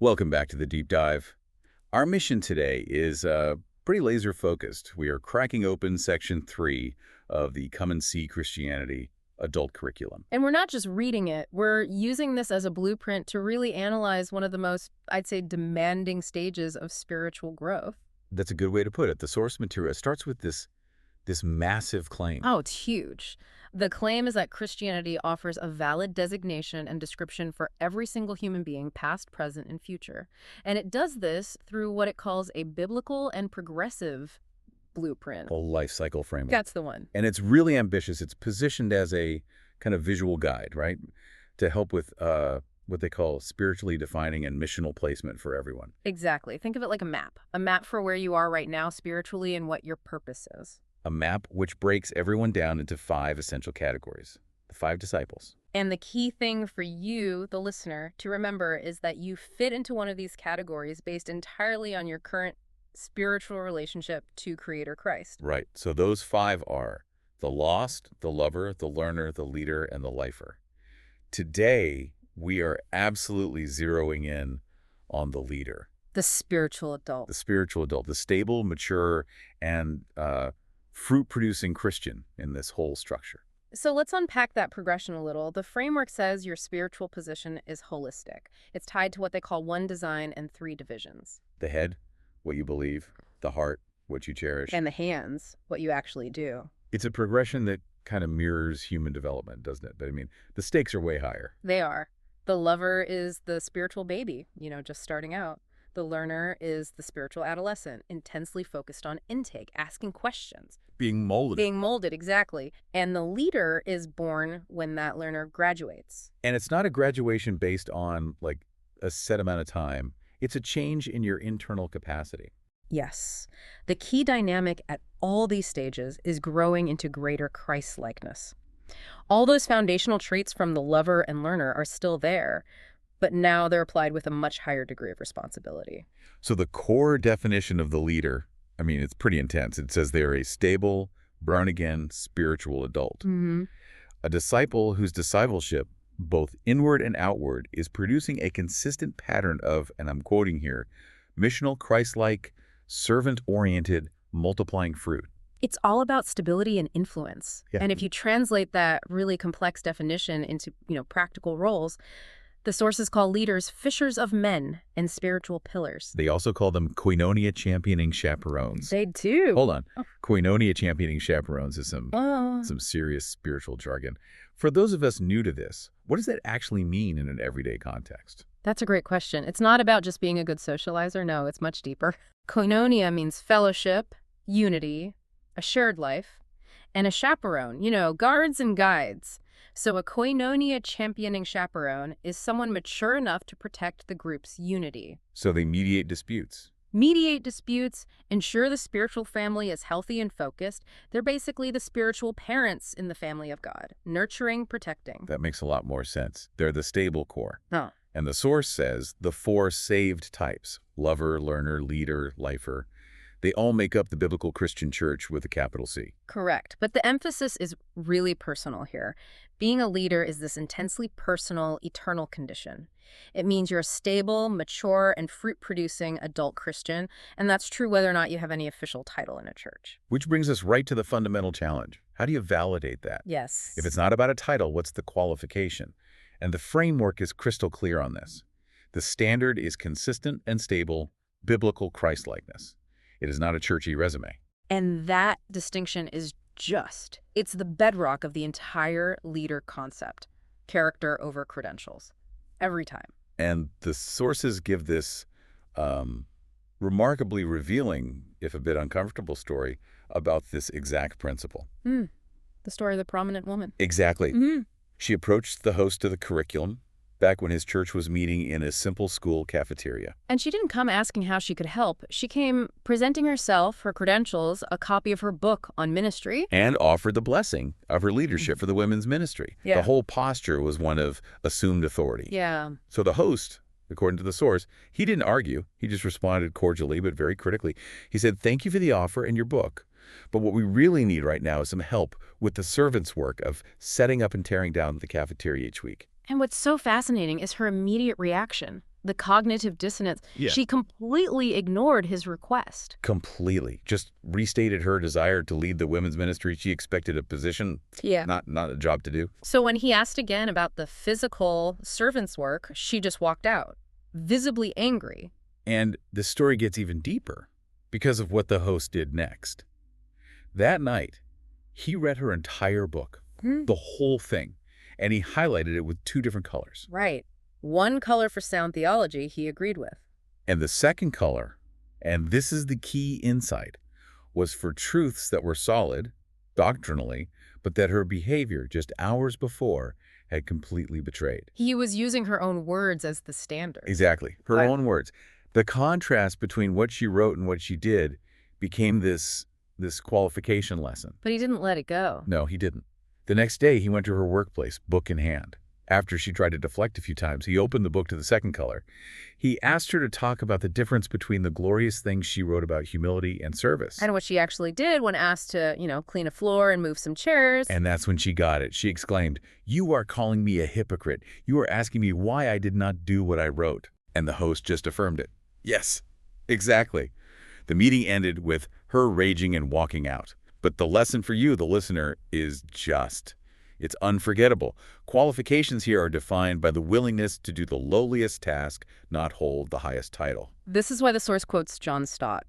Welcome back to the Deep Dive. Our mission today is pretty laser-focused. We are cracking open Section 3 of the Come and See Christianity adult curriculum. And we're not just reading it, we're using this as a blueprint to really analyze one of the most, I'd say, demanding stages of spiritual growth. That's a good way to put it. The source material starts with this massive claim. Oh, it's huge. The claim is that Christianity offers a valid designation and description for every single human being, past, present, and future. And it does this through what it calls a biblical and progressive blueprint. A life cycle framework. That's the one. And it's really ambitious. It's positioned as a kind of visual guide, right? To help with what they call spiritually defining and missional placement for everyone. Exactly. Think of it like a map for where you are right now spiritually and what your purpose is. A map which breaks everyone down into 5 essential categories. The 5 disciples. And the key thing for you, the listener, to remember is that you fit into one of these categories based entirely on your current spiritual relationship to Creator Christ. Right. So those 5 are the lost, the lover, the learner, the leader, and the lifer. Today, we are absolutely zeroing in on the leader. The spiritual adult. The spiritual adult. The stable, mature, and fruit-producing Christian in this whole structure. So let's unpack that progression a little. The framework says your spiritual position is holistic. It's tied to what they call one design and 3 divisions. The head, what you believe. The heart, what you cherish. And the hands, what you actually do. It's a progression that kind of mirrors human development, doesn't it? But I mean, the stakes are way higher. They are. The lover is the spiritual baby, just starting out. The learner is the spiritual adolescent, intensely focused on intake, asking questions. Being molded. Being molded, exactly. And the leader is born when that learner graduates. And it's not a graduation based on, like, a set amount of time. It's a change in your internal capacity. Yes. The key dynamic at all these stages is growing into greater Christ-likeness. All those foundational traits from the lover and learner are still there, but now they're applied with a much higher degree of responsibility. So the core definition of the leader, I mean, it's pretty intense. It says they're a stable, born-again, spiritual adult. Mm-hmm. A disciple whose discipleship, both inward and outward, is producing a consistent pattern of, and I'm quoting here, missional, Christ-like, servant-oriented, multiplying fruit. It's all about stability and influence. Yeah. And if you translate that really complex definition into, practical roles, the sources call leaders fishers of men and spiritual pillars. They also call them koinonia championing chaperones. They do. Hold on. Koinonia championing chaperones is some serious spiritual jargon. For those of us new to this, what does that actually mean in an everyday context? That's a great question. It's not about just being a good socializer. No, it's much deeper. Koinonia means fellowship, unity, a shared life, and a chaperone, guards and guides. So a koinonia championing chaperone is someone mature enough to protect the group's unity. So they mediate disputes. Mediate disputes, ensure the spiritual family is healthy and focused. They're basically the spiritual parents in the family of God, nurturing, protecting. That makes a lot more sense. They're the stable core. Oh. And the source says the 4 saved types, lover, learner, leader, lifer, they all make up the biblical Christian church with a capital C. Correct. But the emphasis is really personal here. Being a leader is this intensely personal, eternal condition. It means you're a stable, mature, and fruit-producing adult Christian, and that's true whether or not you have any official title in a church. Which brings us right to the fundamental challenge. How do you validate that? Yes. If it's not about a title, what's the qualification? And the framework is crystal clear on this. The standard is consistent and stable, biblical Christ-likeness. It is not a churchy resume. And that distinction is it's the bedrock of the entire leader concept. Character over credentials. Every time. And the sources give this remarkably revealing, if a bit uncomfortable, story about this exact principle. The story of the prominent woman. Exactly. Mm-hmm. She approached the host of the curriculum back when his church was meeting in a simple school cafeteria. And she didn't come asking how she could help. She came presenting herself, her credentials, a copy of her book on ministry. And offered the blessing of her leadership for the women's ministry. Yeah. The whole posture was one of assumed authority. Yeah. So the host, according to the source, he didn't argue. He just responded cordially but very critically. He said, "Thank you for the offer and your book. But what we really need right now is some help with the servant's work of setting up and tearing down the cafeteria each week." And what's so fascinating is her immediate reaction. The cognitive dissonance. Yeah. She completely ignored his request. Completely. Just restated her desire to lead the women's ministry. She expected a position, Yeah. not a job to do. So when he asked again about the physical servant's work, she just walked out, visibly angry. And the story gets even deeper because of what the host did next. That night, he read her entire book, the whole thing, and he highlighted it with 2 different colors. Right. One color for sound theology he agreed with. And the second color, and this is the key insight, was for truths that were solid, doctrinally, but that her behavior just hours before had completely betrayed. He was using her own words as the standard. Exactly. Her own words. The contrast between what she wrote and what she did became this qualification lesson. But he didn't let it go. No, he didn't. The next day, he went to her workplace, book in hand. After she tried to deflect a few times, he opened the book to the second color. He asked her to talk about the difference between the glorious things she wrote about humility and service. And what she actually did when asked to, clean a floor and move some chairs. And that's when she got it. She exclaimed, "You are calling me a hypocrite. You are asking me why I did not do what I wrote." And the host just affirmed it. Yes, exactly. The meeting ended with her raging and walking out. But the lesson for you, the listener, is just. It's unforgettable. Qualifications here are defined by the willingness to do the lowliest task, not hold the highest title. This is why the source quotes John Stott.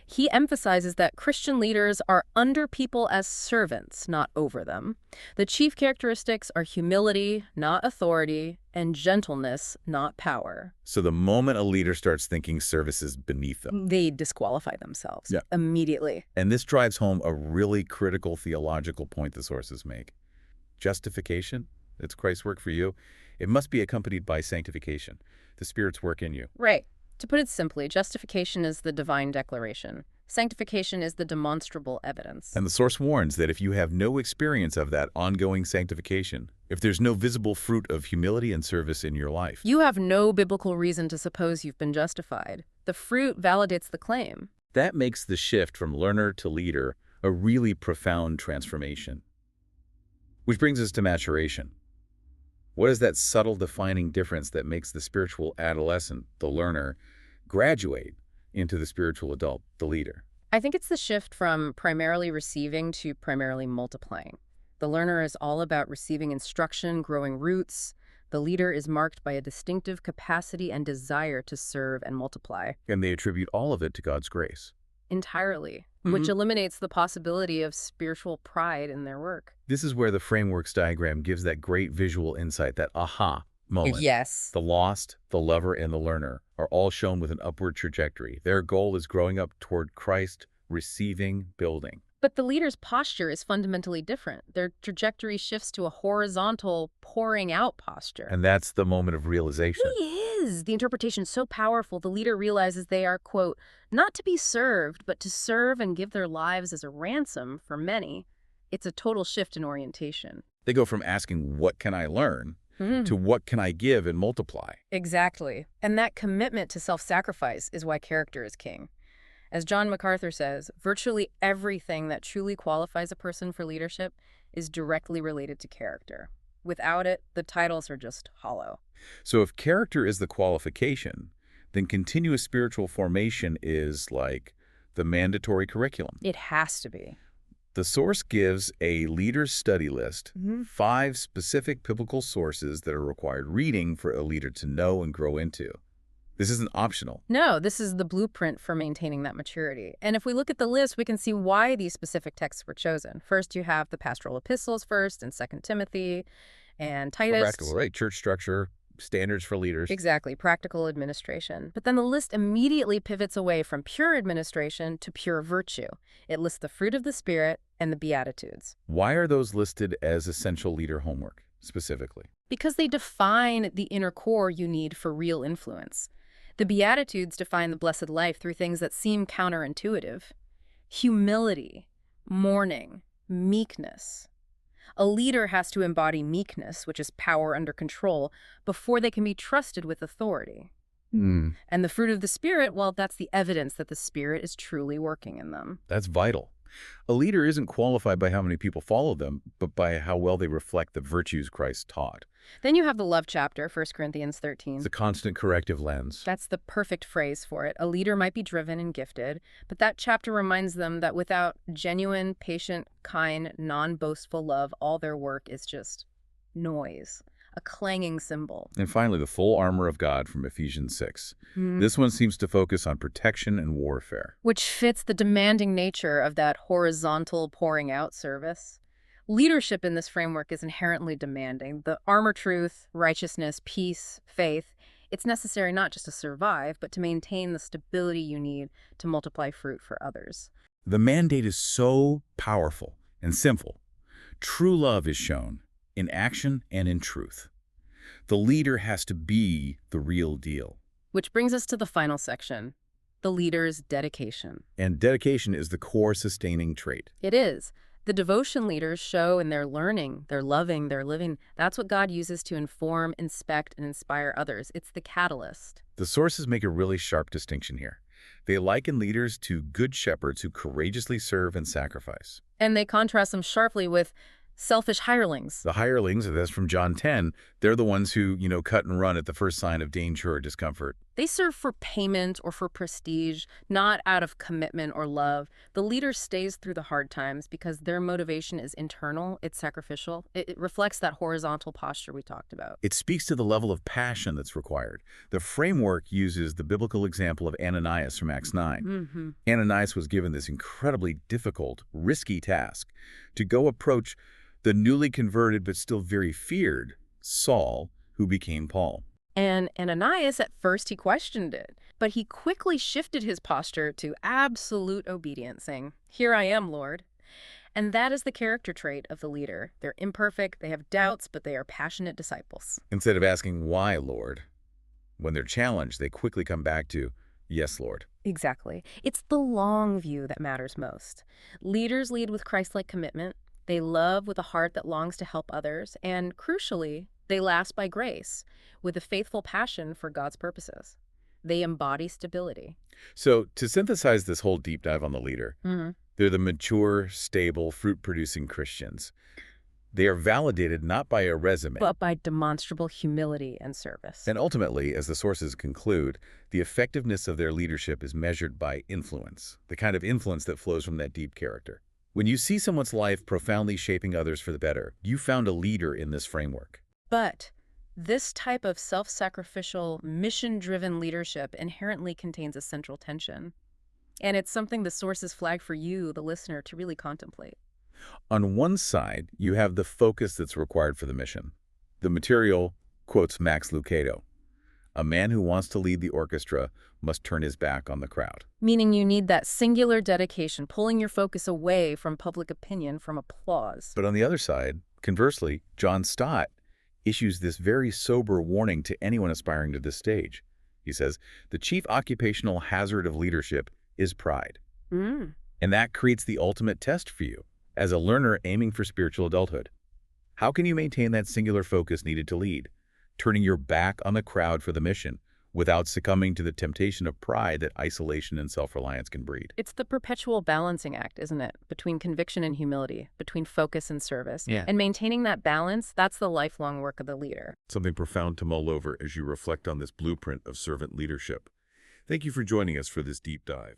He emphasizes that Christian leaders are under people as servants, not over them. The chief characteristics are humility, not authority, and gentleness, not power. So the moment a leader starts thinking service is beneath them, They disqualify themselves immediately. And this drives home a really critical theological point the sources make. Justification, it's Christ's work for you. It must be accompanied by sanctification, the Spirit's work in you. Right. To put it simply, justification is the divine declaration. Sanctification is the demonstrable evidence. And the source warns that if you have no experience of that ongoing sanctification, if there's no visible fruit of humility and service in your life, you have no biblical reason to suppose you've been justified. The fruit validates the claim. That makes the shift from learner to leader a really profound transformation. Which brings us to maturation. What is that subtle defining difference that makes the spiritual adolescent, the learner, graduate into the spiritual adult, the leader? I think it's the shift from primarily receiving to primarily multiplying. The learner is all about receiving instruction, growing roots. The leader is marked by a distinctive capacity and desire to serve and multiply. And they attribute all of it to God's grace. Entirely, which eliminates the possibility of spiritual pride in their work. This is where the frameworks diagram gives that great visual insight, that aha moment. Yes. The lost, the lover, and the learner are all shown with an upward trajectory. Their goal is growing up toward Christ, receiving, building. But the leader's posture is fundamentally different. Their trajectory shifts to a horizontal, pouring out posture. And that's the moment of realization. It is. The interpretation is so powerful, the leader realizes they are, quote, not to be served, but to serve and give their lives as a ransom for many. It's a total shift in orientation. They go from asking, what can I learn, to what can I give and multiply? Exactly. And that commitment to self-sacrifice is why character is king. As John MacArthur says, virtually everything that truly qualifies a person for leadership is directly related to character. Without it, the titles are just hollow. So if character is the qualification, then continuous spiritual formation is like the mandatory curriculum. It has to be. The source gives a leader's study list, 5 specific biblical sources that are required reading for a leader to know and grow into. This isn't optional. No, this is the blueprint for maintaining that maturity. And if we look at the list, we can see why these specific texts were chosen. First, you have the pastoral epistles first, and 2 Timothy, and Titus. Practical, right? Church structure, standards for leaders. Exactly, practical administration. But then the list immediately pivots away from pure administration to pure virtue. It lists the fruit of the Spirit and the Beatitudes. Why are those listed as essential leader homework, specifically? Because they define the inner core you need for real influence. The Beatitudes define the blessed life through things that seem counterintuitive. Humility, mourning, meekness. A leader has to embody meekness, which is power under control, before they can be trusted with authority. And the fruit of the Spirit, well, that's the evidence that the Spirit is truly working in them. That's vital. A leader isn't qualified by how many people follow them, but by how well they reflect the virtues Christ taught. Then you have the love chapter, 1 Corinthians It's 13. a constant corrective lens. That's the perfect phrase for it. A leader might be driven and gifted, but that chapter reminds them that without genuine, patient, kind, non-boastful love, all their work is just noise, a clanging cymbal. And finally, the full armor of God from Ephesians 6. Hmm. This one seems to focus on protection and warfare. Which fits the demanding nature of that horizontal pouring out service. Leadership in this framework is inherently demanding. The armor, truth, righteousness, peace, faith, it's necessary not just to survive, but to maintain the stability you need to multiply fruit for others. The mandate is so powerful and simple. True love is shown in action and in truth. The leader has to be the real deal. Which brings us to the final section, the leader's dedication. And dedication is the core sustaining trait. It is. The devotion leaders show in their learning, their loving, their living. That's what God uses to inform, inspect, and inspire others. It's the catalyst. The sources make a really sharp distinction here. They liken leaders to good shepherds who courageously serve and sacrifice. And they contrast them sharply with selfish hirelings. The hirelings, that's from John 10, they're the ones who, cut and run at the first sign of danger or discomfort. They serve for payment or for prestige, not out of commitment or love. The leader stays through the hard times because their motivation is internal, it's sacrificial. It reflects that horizontal posture we talked about. It speaks to the level of passion that's required. The framework uses the biblical example of Ananias from Acts 9. Ananias was given this incredibly difficult, risky task to go approach the newly converted but still very feared Saul, who became Paul. And Ananias, at first, he questioned it, but he quickly shifted his posture to absolute obedience, saying, "Here I am, Lord." And that is the character trait of the leader. They're imperfect, they have doubts, but they are passionate disciples. Instead of asking, "Why, Lord?" when they're challenged, they quickly come back to, "Yes, Lord." Exactly. It's the long view that matters most. Leaders lead with Christ-like commitment. They love with a heart that longs to help others, and crucially, they last by grace, with a faithful passion for God's purposes. They embody stability. So, to synthesize this whole deep dive on the leader, they're the mature, stable, fruit-producing Christians. They are validated not by a resume, But by demonstrable humility and service. and ultimately, as the sources conclude, the effectiveness of their leadership is measured by influence, the kind of influence that flows from that deep character. When you see someone's life profoundly shaping others for the better, you found a leader in this framework. But this type of self-sacrificial, mission-driven leadership inherently contains a central tension. And it's something the sources flag for you, the listener, to really contemplate. On one side, you have the focus that's required for the mission. The material quotes Max Lucado. A man who wants to lead the orchestra must turn his back on the crowd. Meaning you need that singular dedication, pulling your focus away from public opinion, from applause. But on the other side, conversely, John Stott issues this very sober warning to anyone aspiring to this stage. He says, the chief occupational hazard of leadership is pride. Mm. And that creates the ultimate test for you as a learner aiming for spiritual adulthood. How can you maintain that singular focus needed to lead, turning your back on the crowd for the mission without succumbing to the temptation of pride that isolation and self-reliance can breed? It's the perpetual balancing act, isn't it? Between conviction and humility, between focus and service. Yeah. And maintaining that balance, that's the lifelong work of the leader. Something profound to mull over as you reflect on this blueprint of servant leadership. Thank you for joining us for this deep dive.